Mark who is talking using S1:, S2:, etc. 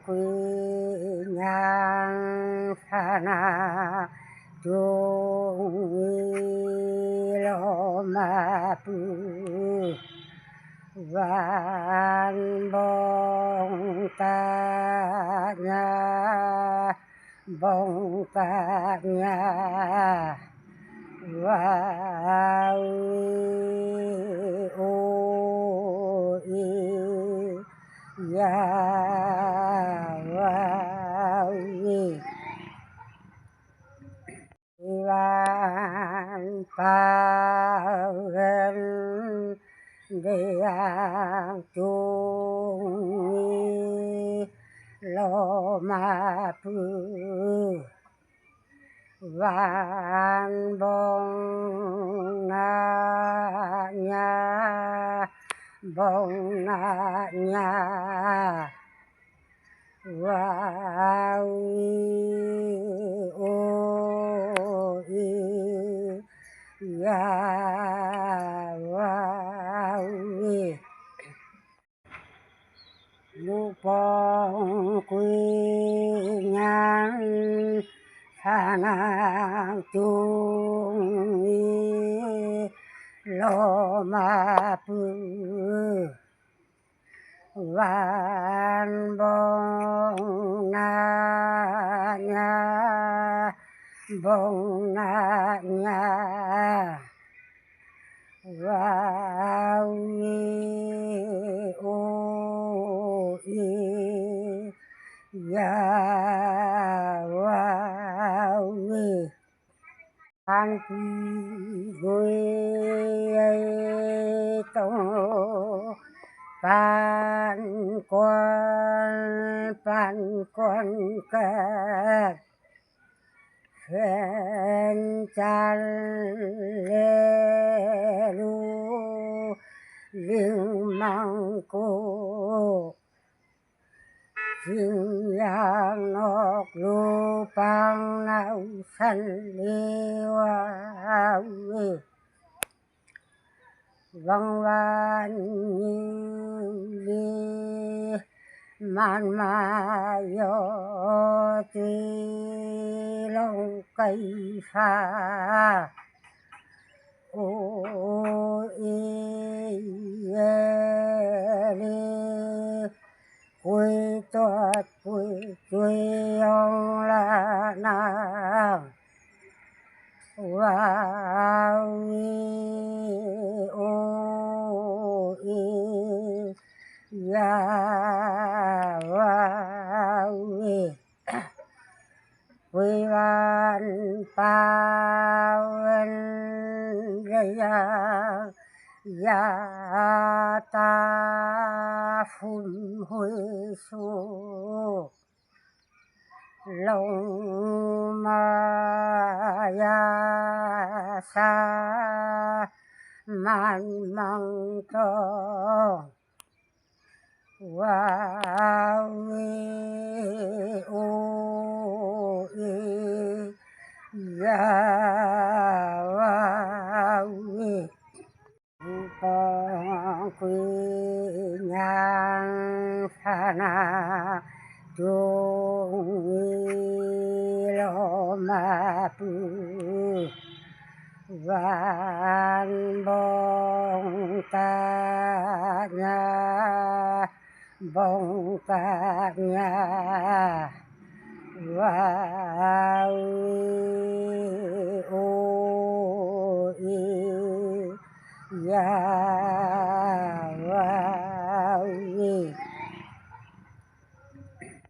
S1: quy nhang sana chung lo ma pu van bông ta nha và ô y ya và van pa ren de chung lo ma pu van bông na nha và ô y ya và lu phong quy nhang sana chung lo ma pu van bông na nha và ô y ya và an quy vui tông ban quan các khen chan lê lu linh mang cô chính yang ngọc lu pang nau san liwa vang van như li man ma yo tuy long cây pha ô y li quy tuất quy ông la na và ô y ya và quy van pa ven ya ta phun huy su long ma ya sa man mang to wa ô y ya wa phong quy nhang sana chung lo ma pu van bông ta nha và ô y ya